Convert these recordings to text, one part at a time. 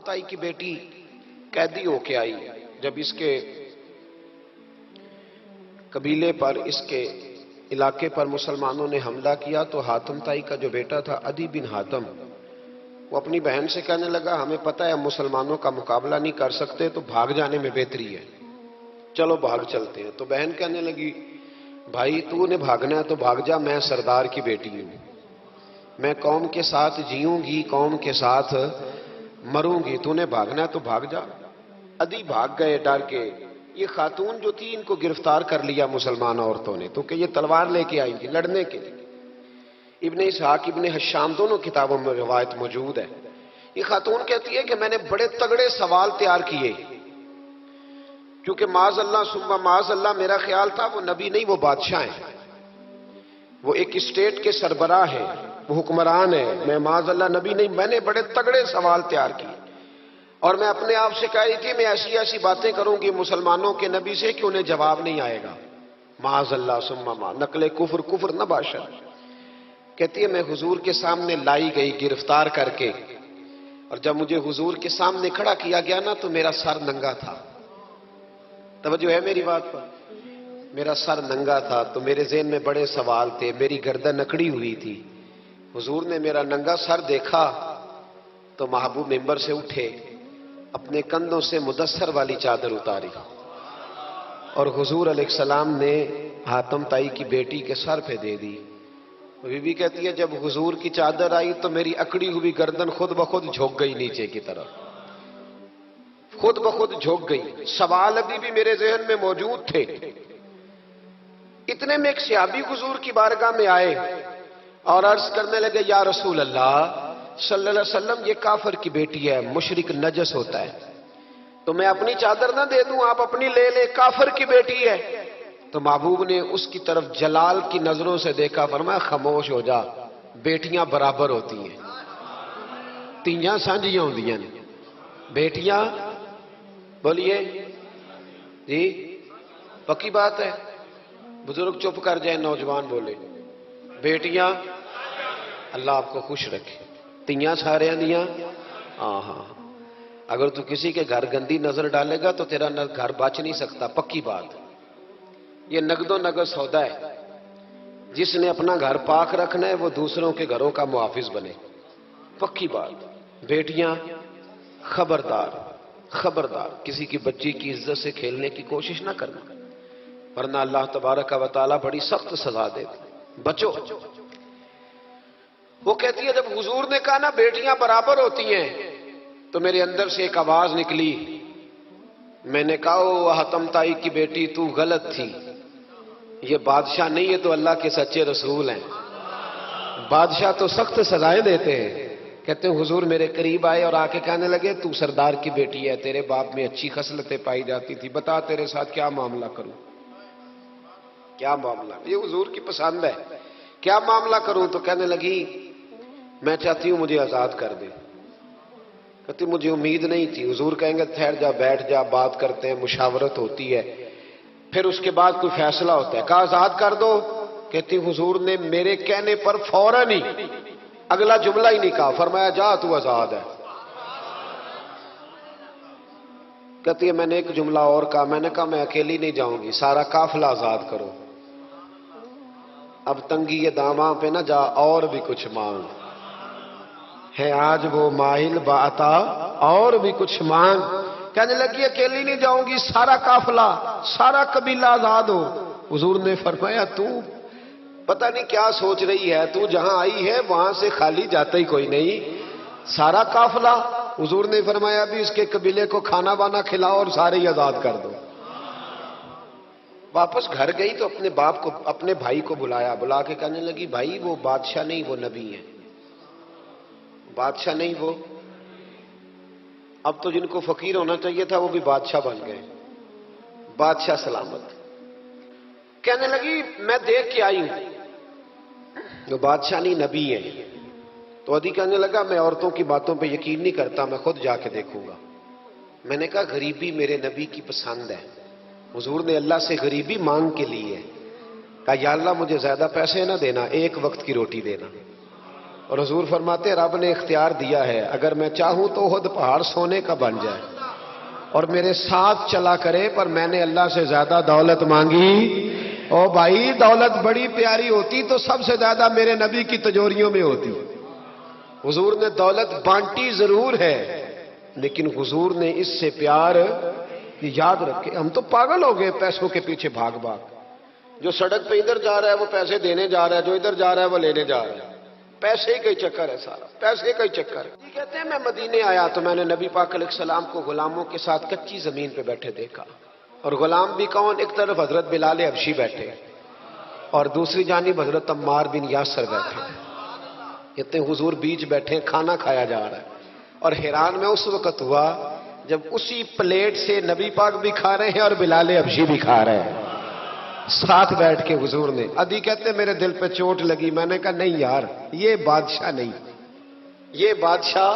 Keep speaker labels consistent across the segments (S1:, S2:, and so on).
S1: تائی کی بیٹی قیدی ہو کے آئی. جب اس کے قبیلے پر، اس کے علاقے پر مسلمانوں نے حملہ کیا تو حاتم تائی کا جو بیٹا تھا عدی بن حاتم، وہ اپنی بہن سے کہنے لگا ہمیں پتہ ہے ہم مسلمانوں کا مقابلہ نہیں کر سکتے تو بھاگ جانے میں بہتری ہے، چلو بھاگ چلتے ہیں. تو بہن کہنے لگی بھائی تو نے بھاگنا ہے تو بھاگ جا، میں سردار کی بیٹی ہوں، میں قوم کے ساتھ جیوں گی، قوم کے ساتھ مروں گی، تو نے بھاگنا ہے تو بھاگ جا. عدی بھاگ گئے ڈر کے. یہ خاتون جو تھی ان کو گرفتار کر لیا مسلمان عورتوں نے، تو کہ یہ تلوار لے کے آئی تھی لڑنے کے لیے. ابن اسحاق ابن حشام دونوں کتابوں میں روایت موجود ہے. یہ خاتون کہتی ہے کہ میں نے بڑے تگڑے سوال تیار کیے، کیونکہ معاذ اللہ ثم معاذ اللہ میرا خیال تھا وہ نبی نہیں، وہ بادشاہ ہیں، وہ ایک اسٹیٹ کے سربراہ ہیں، وہ حکمران ہے، میں معاذ اللہ نبی نہیں. میں نے بڑے تگڑے سوال تیار کیے اور میں اپنے آپ سے کہہ رہی تھی میں ایسی ایسی باتیں کروں گی مسلمانوں کے نبی سے کہ انہیں جواب نہیں آئے گا. معاذ اللہ ثم معاذ، نقل کفر کفر نہ باشد. کہتی ہے میں حضور کے سامنے لائی گئی گرفتار کر کے، اور جب مجھے حضور کے سامنے کھڑا کیا گیا نا تو میرا سر ننگا تھا. توجہ ہے میری بات پر؟ میرا سر ننگا تھا تو میرے ذہن میں بڑے سوال تھے، میری گردن اکڑی ہوئی تھی. حضور نے میرا ننگا سر دیکھا تو محبوب ممبر سے اٹھے، اپنے کندھوں سے مدثر والی چادر اتاری اور حضور علیہ السلام نے حاتم تائی کی بیٹی کے سر پہ دے دی. بی بی کہتی ہے جب حضور کی چادر آئی تو میری اکڑی ہوئی گردن خود بخود جھک گئی نیچے کی طرف، خود بخود جھک گئی. سوال ابھی بھی میرے ذہن میں موجود تھے. اتنے میں ایک صحابی حضور کی بارگاہ میں آئے اور عرض کرنے لگے یا رسول اللہ صلی اللہ علیہ وسلم یہ کافر کی بیٹی ہے، مشرک نجس ہوتا ہے، تو میں اپنی چادر نہ دے دوں، آپ اپنی لے لے، کافر کی بیٹی ہے. تو محبوب نے اس کی طرف جلال کی نظروں سے دیکھا، فرمایا خاموش ہو جا، بیٹیاں برابر ہوتی ہیں، تیاں سانجیاں ہوندیاں نے، بیٹیاں بولیے جی پکی بات ہے. بزرگ چپ کر جائیں، نوجوان بولے بیٹیاں. اللہ آپ کو خوش رکھے. تیاں سارے دیاں ہاں. اگر تو کسی کے گھر گندی نظر ڈالے گا تو تیرا گھر بچ نہیں سکتا، پکی بات. یہ نقد و نقد سودا ہے. جس نے اپنا گھر پاک رکھنا ہے وہ دوسروں کے گھروں کا محافظ بنے، پکی بات. بیٹیاں خبردار خبردار، کسی کی بچی کی عزت سے کھیلنے کی کوشش نہ کرنا، ورنہ اللہ تبارک و تعالیٰ بڑی سخت سزا دیتا. بچو. وہ کہتی ہے جب حضور نے کہا نا بیٹیاں برابر ہوتی ہیں تو میرے اندر سے ایک آواز نکلی. میں نے کہا او حاتم تائی کی بیٹی تو غلط تھی، یہ بادشاہ نہیں ہے تو اللہ کے سچے رسول ہیں. بادشاہ تو سخت سزائیں دیتے ہیں. کہتے ہیں حضور میرے قریب آئے اور آ کے کہنے لگے تو سردار کی بیٹی ہے، تیرے باپ میں اچھی خصلتیں پائی جاتی تھی، بتا تیرے ساتھ کیا معاملہ کروں، کیا معاملہ. یہ حضور کی پسند ہے، کیا معاملہ کروں. تو کہنے لگی میں چاہتی ہوں مجھے آزاد کر دے. کہتی مجھے امید نہیں تھی. حضور کہیں گے ٹھہر جا، بیٹھ جا، بات کرتے ہیں، مشاورت ہوتی ہے، پھر اس کے بعد کوئی فیصلہ ہوتا ہے. کہا آزاد کر دو. کہتی حضور نے میرے کہنے پر فوراً ہی اگلا جملہ ہی نہیں کہا، فرمایا جا تو آزاد ہے. کہتی ہے میں نے ایک جملہ اور کہا، میں نے کہا میں اکیلی نہیں جاؤں گی، سارا قافلہ آزاد کرو. اب تنگی یہ داماں پہ نہ جا، اور بھی کچھ مانگ ہے آج وہ ماہل باتا، اور بھی کچھ مانگ. کہنے لگی اکیلی نہیں جاؤں گی، سارا قافلہ سارا قبیلہ آزاد ہو. حضور نے فرمایا تو پتہ نہیں کیا سوچ رہی ہے، تو جہاں آئی ہے وہاں سے خالی جاتا ہی کوئی نہیں، سارا قافلہ. حضور نے فرمایا بھی اس کے قبیلے کو کھانا بانا کھلاؤ اور سارے ہی آزاد کر دو. واپس گھر گئی تو اپنے باپ کو، اپنے بھائی کو بلایا، بلا کے کہنے لگی بھائی وہ بادشاہ نہیں وہ نبی ہیں، بادشاہ نہیں وہ. اب تو جن کو فقیر ہونا چاہیے تھا وہ بھی بادشاہ بن گئے. بادشاہ سلامت. کہنے لگی میں دیکھ کے آئی ہوں، وہ بادشاہ نہیں نبی ہیں. تو عدی کہنے لگا میں عورتوں کی باتوں پہ یقین نہیں کرتا، میں خود جا کے دیکھوں گا. میں نے کہا غریبی میرے نبی کی پسند ہے. حضور نے اللہ سے غریبی مانگ کے لی ہے. کہا یا اللہ مجھے زیادہ پیسے نہ دینا، ایک وقت کی روٹی دینا. اور حضور فرماتے رب نے اختیار دیا ہے، اگر میں چاہوں تو احد پہاڑ سونے کا بن جائے اور میرے ساتھ چلا کرے، پر میں نے اللہ سے زیادہ دولت مانگی۔ او بھائی، دولت بڑی پیاری ہوتی تو سب سے زیادہ میرے نبی کی تجوریوں میں ہوتی۔ حضور نے دولت بانٹی ضرور ہے، لیکن حضور نے اس سے پیار یاد رکھے۔ ہم تو پاگل ہو گئے پیسوں کے پیچھے بھاگ بھاگ، جو سڑک پہ ادھر جا رہا ہے وہ پیسے دینے جا رہا ہے، جو ادھر جا رہا ہے وہ لینے جا رہا ہے۔ پیسے کا ہی چکر ہے، سارا پیسے کا ہی چکر ہے۔ کہتے ہیں میں مدینے آیا تو میں نے نبی پاک علیہ السلام کو غلاموں کے ساتھ کچی زمین پہ بیٹھے دیکھا، اور غلام بھی کون؟ ایک طرف حضرت بلال حبشی بیٹھے اور دوسری جانب حضرت عمار بن یاسر بیٹھے۔ کہتے ہیں حضور بیچ بیٹھے، کھانا کھایا جا رہا ہے، اور حیران میں اس وقت ہوا جب اسی پلیٹ سے نبی پاک بھی کھا رہے ہیں اور بلال حبشی بھی کھا رہے ہیں ساتھ بیٹھ کے حضور نے۔ ادھی کہتے ہیں میرے دل پہ چوٹ لگی، میں نے کہا نہیں یار، یہ بادشاہ نہیں، یہ بادشاہ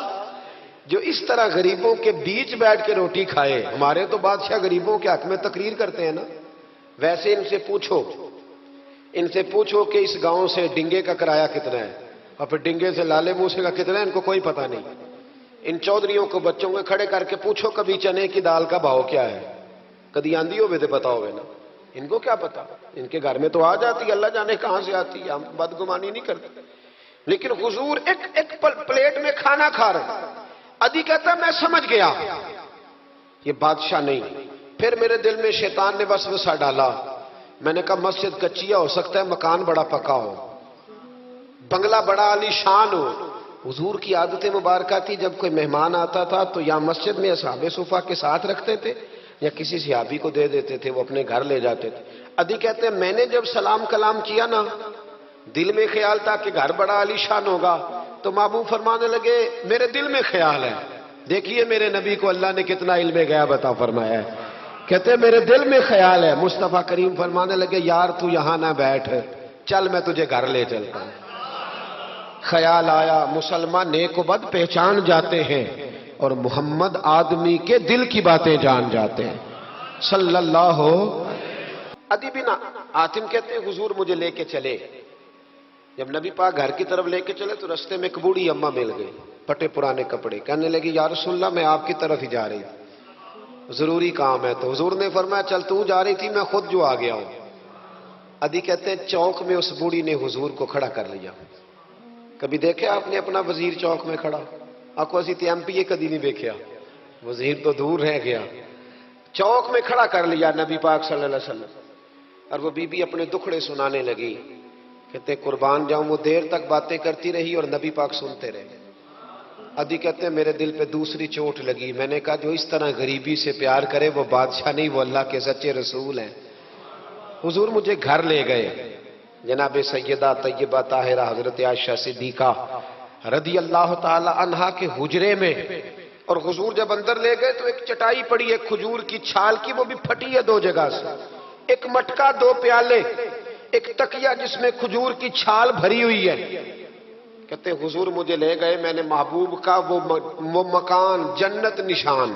S1: جو اس طرح غریبوں کے بیچ بیٹھ کے روٹی کھائے۔ ہمارے تو بادشاہ غریبوں کے حق میں تقریر کرتے ہیں نا۔ ویسے ان سے پوچھو کہ اس گاؤں سے ڈنگے کا کرایہ کتنا ہے، اور پھر ڈنگے سے لالے موسے کا کتنا ہے، ان کو کوئی پتہ نہیں۔ ان چودھریوں کو بچوں کو کھڑے کر کے پوچھو کبھی چنے کی دال کا بھاؤ کیا ہے، کدی آندھی ہو تو پتا ہوگا نا، ان کو کیا پتا؟ ان کے گھر میں تو آ جاتی، اللہ جانے کہاں سے آتی ہے، ہم بدگمانی نہیں کرتے۔ لیکن حضور ایک پلیٹ میں کھانا کھا رہے۔ ادھی کہتا میں سمجھ گیا یہ بادشاہ نہیں۔ پھر میرے دل میں شیطان نے وسوسہ ڈالا، میں نے کہا مسجد کچیا ہو سکتا ہے، مکان بڑا پکا ہو، بنگلہ بڑا عالی شان ہو۔ حضور کی عادت مبارکہ تھی جب کوئی مہمان آتا تھا تو یا مسجد میں اصحاب صفہ کے ساتھ رکھتے تھے یا کسی صحابی کو دے دیتے تھے، وہ اپنے گھر لے جاتے تھے۔ ادھی کہتے ہیں میں نے جب سلام کلام کیا نا، دل میں خیال تھا کہ گھر بڑا عالی شان ہوگا، تو محبوب فرمانے لگے میرے دل میں خیال ہے۔ دیکھیے میرے نبی کو اللہ نے کتنا علم غیب عطا فرمایا ہے۔ کہتے ہیں میرے دل میں خیال ہے۔ مصطفیٰ کریم فرمانے لگے یار تو یہاں نہ بیٹھ، چل میں تجھے گھر لے چلتا ہوں۔ خیال آیا مسلمان نیک و بد پہچان جاتے ہیں، اور محمد آدمی کے دل کی باتیں جان جاتے ہیں صلی اللہ۔ ادی بن حاتم کہتے ہیں حضور مجھے لے کے چلے۔ جب نبی پاک گھر کی طرف لے کے چلے تو رستے میں ایک بوڑھی اماں مل گئی، پھٹے پرانے کپڑے، کہنے لگی یا رسول اللہ میں آپ کی طرف ہی جا رہی تھی، ضروری کام ہے۔ تو حضور نے فرمایا چل تو جا رہی تھی، میں خود جو آ گیا ہوں۔ ادی کہتے ہیں چوک میں اس بوڑھی نے حضور کو کھڑا کر لیا۔ کبھی دیکھا آپ نے اپنا وزیر چوک میں کھڑا؟ آپ کو اسی ایم پی کدی نہیں دیکھا، وزیر تو دور رہ گیا۔ چوک میں کھڑا کر لیا نبی پاک صلی اللہ علیہ وسلم، اور وہ بی بی اپنے دکھڑے سنانے لگی۔ کہتے قربان جاؤں وہ دیر تک باتیں کرتی رہی اور نبی پاک سنتے رہے۔ ادھی کہتے ہیں میرے دل پہ دوسری چوٹ لگی، میں نے کہا جو اس طرح غریبی سے پیار کرے وہ بادشاہ نہیں، وہ اللہ کے سچے رسول ہیں۔ حضور مجھے گھر لے گئے، جناب سیدہ طیبہ طاہرہ حضرت عائشہ صدیقہ رضی اللہ تعالی عنہا کے حجرے میں، اور حضور جب اندر لے گئے تو ایک چٹائی پڑی ہے کھجور کی چھال کی، وہ بھی پھٹی ہے دو جگہ سے، ایک مٹکا، دو پیالے، ایک تکیہ جس میں کھجور کی چھال بھری ہوئی ہے۔ کہتے حضور مجھے لے گئے، میں نے محبوب کا وہ مکان جنت نشان،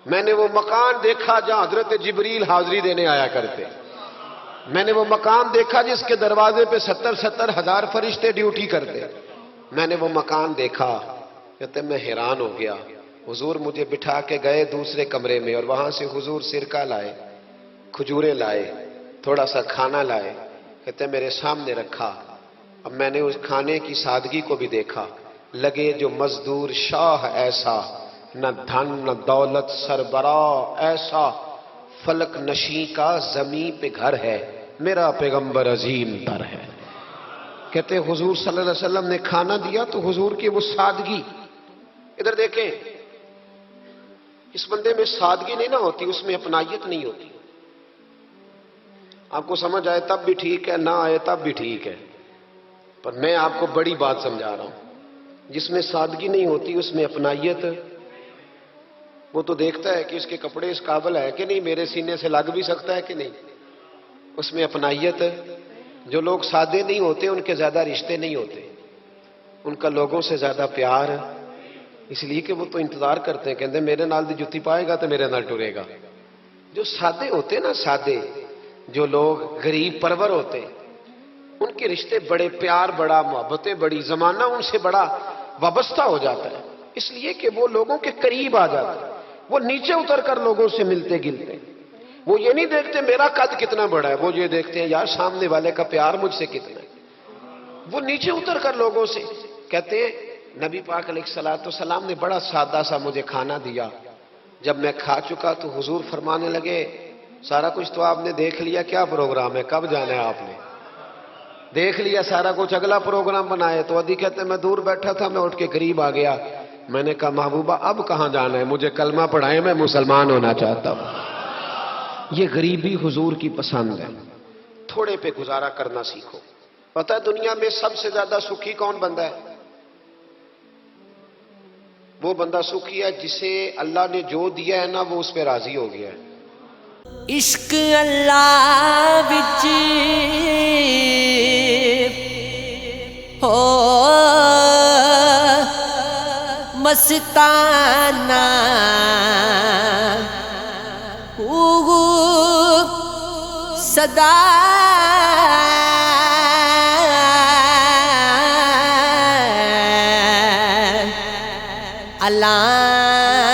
S1: میں نے وہ مکان دیکھا جہاں حضرت جبریل حاضری دینے آیا کرتے، میں نے وہ مکان دیکھا جس کے دروازے پہ 70 ہزار فرشتے ڈیوٹی کرتے، میں نے وہ مکان دیکھا۔ کہتے میں حیران ہو گیا۔ حضور مجھے بٹھا کے گئے دوسرے کمرے میں، اور وہاں سے حضور سرکہ لائے، کھجوریں لائے، تھوڑا سا کھانا لائے، کہتے میرے سامنے رکھا۔ اب میں نے اس کھانے کی سادگی کو بھی دیکھا، لگے جو مزدور شاہ ایسا، نہ دھن نہ دولت سربراہ ایسا، فلک نشیں کا زمین پہ گھر ہے، میرا پیغمبر عظیم تر ہے۔ کہتے حضور صلی اللہ علیہ وسلم نے کھانا دیا تو حضور کی وہ سادگی، ادھر دیکھیں اس بندے میں سادگی نہیں نہ ہوتی، اس میں اپنائیت نہیں ہوتی۔ آپ کو سمجھ آئے تب بھی ٹھیک ہے، نہ آئے تب بھی ٹھیک ہے، پر میں آپ کو بڑی بات سمجھا رہا ہوں۔ جس میں سادگی نہیں ہوتی اس میں اپنائیت، وہ تو دیکھتا ہے کہ اس کے کپڑے اس قابل ہے کہ نہیں، میرے سینے سے لگ بھی سکتا ہے کہ نہیں، اس میں اپنائیت۔ جو لوگ سادے نہیں ہوتے ان کے زیادہ رشتے نہیں ہوتے، ان کا لوگوں سے زیادہ پیار، اس لیے کہ وہ تو انتظار کرتے ہیں، کہتے ہیں میرے نال دی جتی پائے گا تو میرے نال ٹرے گا۔ جو سادے ہوتے نا، سادے جو لوگ غریب پرور ہوتے، ان کے رشتے بڑے پیار بڑا، محبتیں بڑی، زمانہ ان سے بڑا وابستہ ہو جاتا ہے، اس لیے کہ وہ لوگوں کے قریب آ جاتا ہے، وہ نیچے اتر کر لوگوں سے ملتے گلتے، وہ یہ نہیں دیکھتے میرا قد کتنا بڑا ہے، وہ یہ دیکھتے ہیں یار سامنے والے کا پیار مجھ سے کتنا ہے۔ وہ نیچے اتر کر لوگوں سے کہتے ہیں نبی پاک علیہ الصلوۃ والسلام نے بڑا سادہ سا مجھے کھانا دیا، جب میں کھا چکا تو حضور فرمانے لگے سارا کچھ تو آپ نے دیکھ لیا، کیا پروگرام ہے، کب جانا ہے آپ نے؟ دیکھ لیا سارا کچھ، اگلا پروگرام بنائے۔ تو عدی کہتے ہیں میں دور بیٹھا تھا، میں اٹھ کے قریب آ گیا، میں نے کہا محبوبہ اب کہاں جانا ہے، مجھے کلمہ پڑھائیں، میں مسلمان ہونا چاہتا ہوں۔ یہ غریبی حضور کی پسند ہے، تھوڑے پہ گزارا کرنا سیکھو۔ پتہ ہے دنیا میں سب سے زیادہ سکھی کون بندہ ہے؟ وہ بندہ سکھی ہے جسے اللہ نے جو دیا ہے نا وہ اس پہ راضی ہو گیا ہے۔
S2: عشق اللہ وچ ہو مستانہ صدا اللہ